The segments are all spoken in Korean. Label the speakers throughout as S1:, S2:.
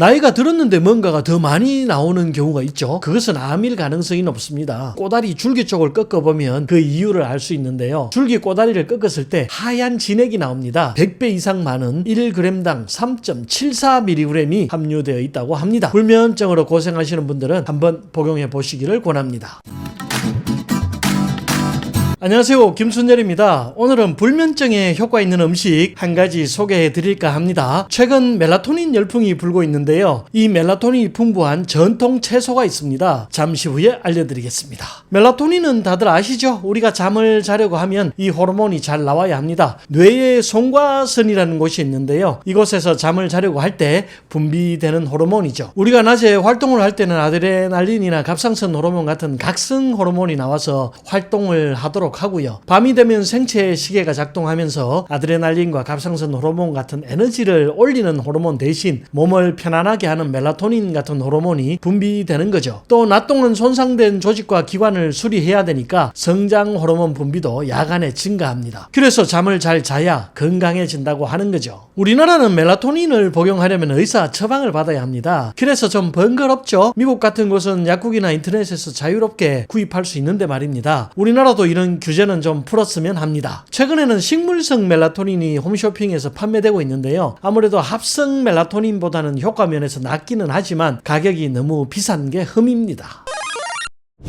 S1: 나이가 들었는데 뭔가가 더 많이 나오는 경우가 있죠. 그것은 암일 가능성이 높습니다. 꼬다리 줄기 쪽을 꺾어보면 그 이유를 알 수 있는데요. 줄기 꼬다리를 꺾었을 때 하얀 진액이 나옵니다. 100배 이상 많은 1g당 3.74mg이 함유되어 있다고 합니다. 불면증으로 고생하시는 분들은 한번 복용해 보시기를 권합니다. 안녕하세요, 김순열입니다. 오늘은 불면증에 효과 있는 음식 한 가지 소개해 드릴까 합니다. 최근 멜라토닌 열풍이 불고 있는데요. 이 멜라토닌이 풍부한 전통 채소가 있습니다. 잠시 후에 알려드리겠습니다. 멜라토닌은 다들 아시죠? 우리가 잠을 자려고 하면 이 호르몬이 잘 나와야 합니다. 뇌의 송과선이라는 곳이 있는데요. 이곳에서 잠을 자려고 할 때 분비되는 호르몬이죠. 우리가 낮에 활동을 할 때는 아드레날린이나 갑상선 호르몬 같은 각성 호르몬이 나와서 활동을 하도록 하고요. 밤이 되면 생체 시계가 작동하면서 아드레날린과 갑상선 호르몬 같은 에너지를 올리는 호르몬 대신 몸을 편안하게 하는 멜라토닌 같은 호르몬이 분비되는 거죠. 또 낮 동안 손상된 조직과 기관을 수리해야 되니까 성장 호르몬 분비도 야간에 증가합니다. 그래서 잠을 잘 자야 건강해진다고 하는 거죠. 우리나라는 멜라토닌을 복용하려면 의사 처방을 받아야 합니다. 그래서 좀 번거롭죠. 미국 같은 곳은 약국이나 인터넷에서 자유롭게 구입할 수 있는데 말입니다. 우리나라도 이런 규제는 좀 풀었으면 합니다. 최근에는 식물성 멜라토닌이 홈쇼핑에서 판매되고 있는데요. 아무래도 합성 멜라토닌보다는 효과 면에서 낫기는 하지만 가격이 너무 비싼 게 흠입니다.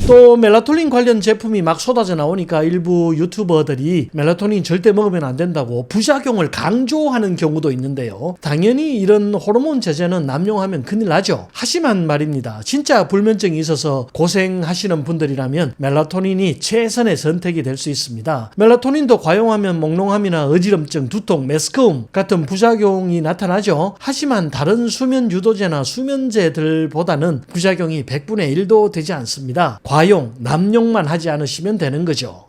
S1: 또 멜라토닌 관련 제품이 막 쏟아져 나오니까 일부 유튜버들이 멜라토닌 절대 먹으면 안 된다고 부작용을 강조하는 경우도 있는데요. 당연히 이런 호르몬 제제는 남용하면 큰일 나죠. 하지만 말입니다. 진짜 불면증이 있어서 고생하시는 분들이라면 멜라토닌이 최선의 선택이 될 수 있습니다. 멜라토닌도 과용하면 몽롱함이나 어지럼증, 두통, 메스꺼움 같은 부작용이 나타나죠. 하지만 다른 수면 유도제나 수면제들보다는 부작용이 100분의 1도 되지 않습니다. 과용, 남용만 하지 않으시면 되는 거죠.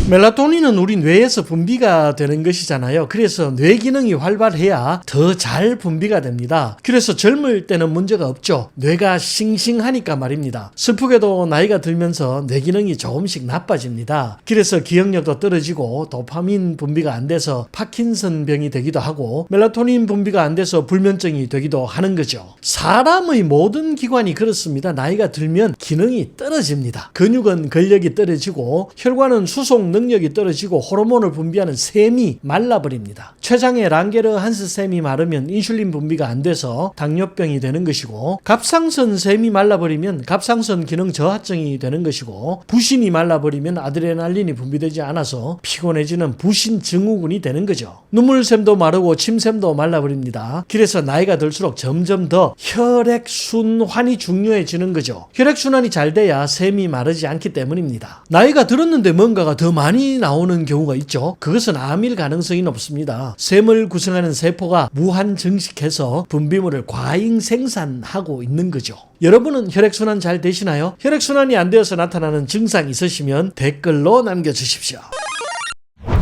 S1: 멜라토닌은 우리 뇌에서 분비가 되는 것이잖아요. 그래서 뇌 기능이 활발해야 더 잘 분비가 됩니다. 그래서 젊을 때는 문제가 없죠. 뇌가 싱싱하니까 말입니다. 슬프게도 나이가 들면서 뇌 기능이 조금씩 나빠집니다. 그래서 기억력도 떨어지고 도파민 분비가 안 돼서 파킨슨 병이 되기도 하고 멜라토닌 분비가 안 돼서 불면증이 되기도 하는 거죠. 사람의 모든 기관이 그렇습니다. 나이가 들면 기능이 떨어집니다. 근육은 근력이 떨어지고 혈관은 수송 능력이 떨어지고 호르몬을 분비하는 샘이 말라버립니다. 췌장의 랑게르한스 샘이 마르면 인슐린 분비가 안 돼서 당뇨병이 되는 것이고 갑상선 샘이 말라버리면 갑상선 기능 저하증이 되는 것이고 부신이 말라버리면 아드레날린이 분비되지 않아서 피곤해지는 부신 증후군이 되는 거죠. 눈물샘도 마르고 침샘도 말라버립니다. 그래서 나이가 들수록 점점 더 혈액순환이 중요해지는 거죠. 혈액순환이 잘 돼야 샘이 마르지 않기 때문입니다. 나이가 들었는데 뭔가가 더 많이 나오는 경우가 있죠. 그것은 암일 가능성이 높습니다. 샘을 구성하는 세포가 무한 증식해서 분비물을 과잉 생산하고 있는 거죠. 여러분은 혈액순환 잘 되시나요? 혈액순환이 안 되어서 나타나는 증상 있으시면 댓글로 남겨주십시오.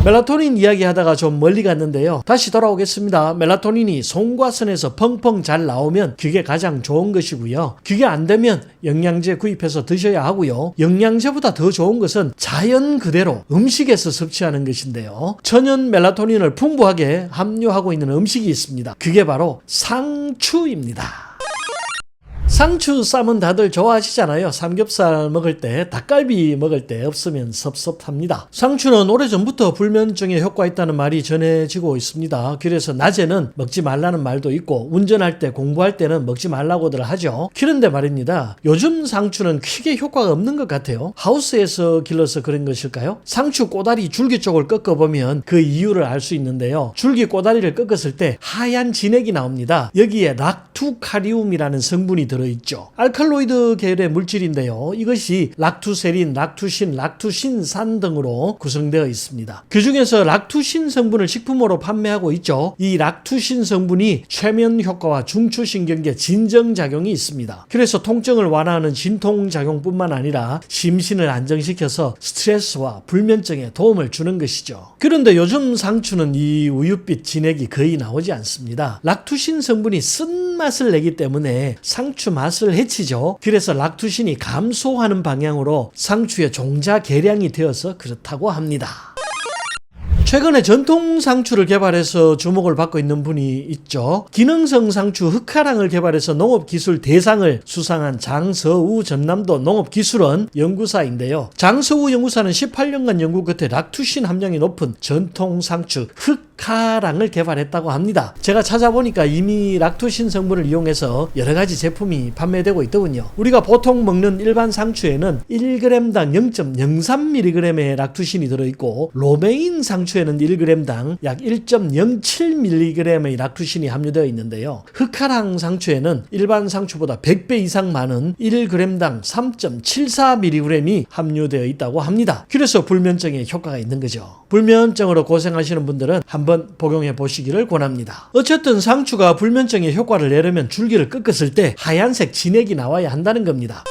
S1: 멜라토닌 이야기하다가 좀 멀리 갔는데요. 다시 돌아오겠습니다. 멜라토닌이 송과선에서 펑펑 잘 나오면 그게 가장 좋은 것이고요. 그게 안 되면 영양제 구입해서 드셔야 하고요. 영양제보다 더 좋은 것은 자연 그대로 음식에서 섭취하는 것인데요. 천연 멜라토닌을 풍부하게 함유하고 있는 음식이 있습니다. 그게 바로 상추입니다. 상추 쌈은 다들 좋아하시잖아요. 삼겹살 먹을 때, 닭갈비 먹을 때 없으면 섭섭합니다. 상추는 오래전부터 불면증에 효과 있다는 말이 전해지고 있습니다. 그래서 낮에는 먹지 말라는 말도 있고 운전할 때, 공부할 때는 먹지 말라고들 하죠. 그런데 말입니다. 요즘 상추는 크게 효과가 없는 것 같아요. 하우스에서 길러서 그런 것일까요? 상추 꼬다리 줄기 쪽을 꺾어보면 그 이유를 알 수 있는데요. 줄기 꼬다리를 꺾었을 때 하얀 진액이 나옵니다. 여기에 락투카리움이라는 성분이 들어있죠. 알칼로이드 계열의 물질인데요. 이것이 락투세린, 락투신, 락투신산 등으로 구성되어 있습니다. 그 중에서 락투신 성분을 식품으로 판매하고 있죠. 이 락투신 성분이 최면 효과와 중추신경계 진정작용이 있습니다. 그래서 통증을 완화하는 진통작용뿐만 아니라 심신을 안정시켜서 스트레스와 불면증에 도움을 주는 것이죠. 그런데 요즘 상추는 이 우윳빛 진액이 거의 나오지 않습니다. 락투신 성분이 쓴맛을 내기 때문에 상추 맛을 해치죠. 그래서 락투신이 감소하는 방향으로 상추의 종자 개량이 되어서 그렇다고 합니다. 최근에 전통 상추를 개발해서 주목을 받고 있는 분이 있죠. 기능성 상추 흑화랑을 개발해서 농업기술 대상을 수상한 장서우 전남도 농업기술원 연구사인데요. 장서우 연구사는 18년간 연구 끝에 락투신 함량이 높은 전통 상추 흑화랑을 개발했다고 합니다. 제가 찾아보니까 이미 락투신 성분을 이용해서 여러 가지 제품이 판매되고 있더군요. 우리가 보통 먹는 일반 상추에는 1g당 0.03mg의 락투신이 들어있고 로메인 상추에는 1g당 약 1.07mg의 락투신이 함유되어 있는데요. 흑화랑 상추에는 일반 상추보다 100배 이상 많은 1g당 3.74mg이 함유되어 있다고 합니다. 그래서 불면증에 효과가 있는 거죠. 불면증으로 고생하시는 분들은 한번 복용해 보시기를 권합니다. 어쨌든 상추가 불면증에 효과를 내려면 줄기를 꺾었을 때 하얀색 진액이 나와야 한다는 겁니다.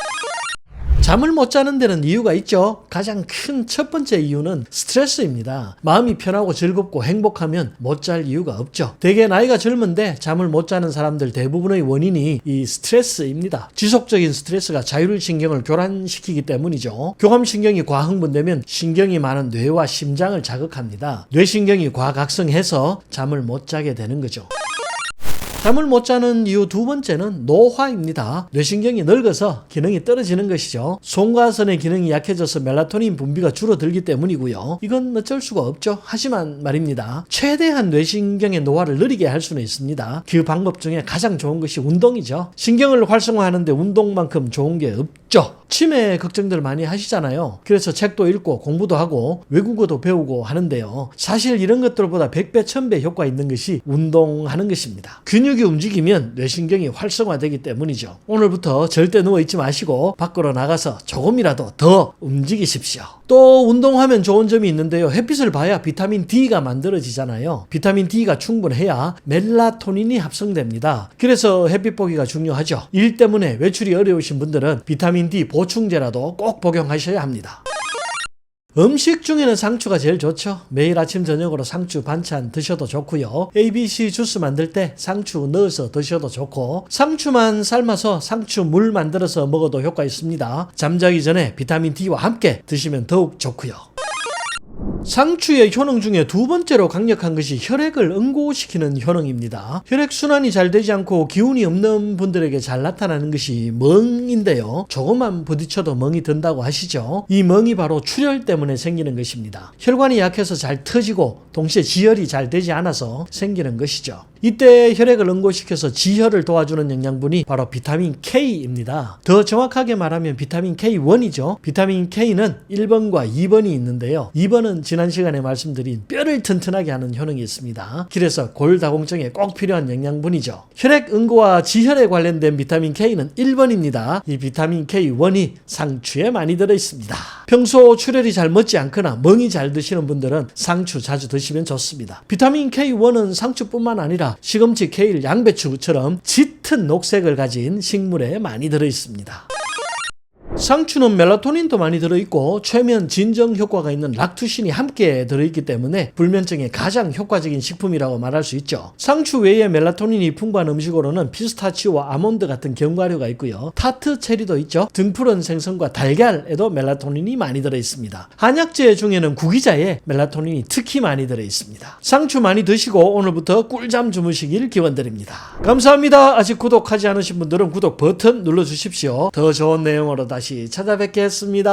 S1: 잠을 못 자는 데는 이유가 있죠. 가장 큰 첫 번째 이유는 스트레스입니다. 마음이 편하고 즐겁고 행복하면 못 잘 이유가 없죠. 대개 나이가 젊은데 잠을 못 자는 사람들 대부분의 원인이 이 스트레스입니다. 지속적인 스트레스가 자율신경을 교란시키기 때문이죠. 교감신경이 과흥분되면 신경이 많은 뇌와 심장을 자극합니다. 뇌신경이 과각성해서 잠을 못 자게 되는 거죠. 잠을 못 자는 이유 두 번째는 노화입니다. 뇌신경이 늙어서 기능이 떨어지는 것이죠. 송과선의 기능이 약해져서 멜라토닌 분비가 줄어들기 때문이고요. 이건 어쩔 수가 없죠. 하지만 말입니다. 최대한 뇌신경의 노화를 느리게 할 수는 있습니다. 그 방법 중에 가장 좋은 것이 운동이죠. 신경을 활성화하는데 운동만큼 좋은 게 없죠. 치매 걱정들 많이 하시잖아요. 그래서 책도 읽고 공부도 하고 외국어도 배우고 하는데요. 사실 이런 것들보다 100배, 1000배 효과 있는 것이 운동하는 것입니다. 근육이 움직이면 뇌신경이 활성화되기 때문이죠. 오늘부터 절대 누워있지 마시고 밖으로 나가서 조금이라도 더 움직이십시오. 또 운동하면 좋은 점이 있는데요. 햇빛을 봐야 비타민 D가 만들어지잖아요. 비타민 D가 충분해야 멜라토닌이 합성됩니다. 그래서 햇빛 보기가 중요하죠. 일 때문에 외출이 어려우신 분들은 비타민 D 보충제라도 꼭 복용하셔야 합니다. 음식 중에는 상추가 제일 좋죠. 매일 아침 저녁으로 상추 반찬 드셔도 좋고요. ABC 주스 만들 때 상추 넣어서 드셔도 좋고, 상추만 삶아서 상추 물 만들어서 먹어도 효과 있습니다. 잠자기 전에 비타민 D와 함께 드시면 더욱 좋고요. 상추의 효능 중에 두 번째로 강력한 것이 혈액을 응고시키는 효능입니다. 혈액순환이 잘 되지 않고 기운이 없는 분들에게 잘 나타나는 것이 멍인데요. 조금만 부딪혀도 멍이 든다고 하시죠. 이 멍이 바로 출혈 때문에 생기는 것입니다. 혈관이 약해서 잘 터지고 동시에 지혈이 잘 되지 않아서 생기는 것이죠. 이때 혈액을 응고시켜서 지혈을 도와주는 영양분이 바로 비타민 K입니다. 더 정확하게 말하면 비타민 K1이죠. 비타민 K는 1번과 2번이 있는데요. 2번은 지난 시간에 말씀드린 뼈를 튼튼하게 하는 효능이 있습니다. 그래서 골다공증에 꼭 필요한 영양분이죠. 혈액 응고와 지혈에 관련된 비타민 K는 1번입니다. 이 비타민 K1이 상추에 많이 들어있습니다. 평소 출혈이 잘 멎지 않거나 멍이 잘 드시는 분들은 상추 자주 드시면 좋습니다. 비타민 K1은 상추뿐만 아니라 시금치, 케일, 양배추처럼 짙은 녹색을 가진 식물에 많이 들어있습니다. 상추는 멜라토닌도 많이 들어있고 최면 진정 효과가 있는 락투신이 함께 들어있기 때문에 불면증에 가장 효과적인 식품이라고 말할 수 있죠. 상추 외에 멜라토닌이 풍부한 음식으로는 피스타치오와 아몬드 같은 견과류가 있고요. 타트 체리도 있죠. 등푸른 생선과 달걀에도 멜라토닌이 많이 들어있습니다. 한약재 중에는 구기자에 멜라토닌이 특히 많이 들어있습니다. 상추 많이 드시고 오늘부터 꿀잠 주무시길 기원드립니다. 감사합니다. 아직 구독하지 않으신 분들은 구독 버튼 눌러주십시오. 더 좋은 내용으로 다시 찾아뵙겠습니다.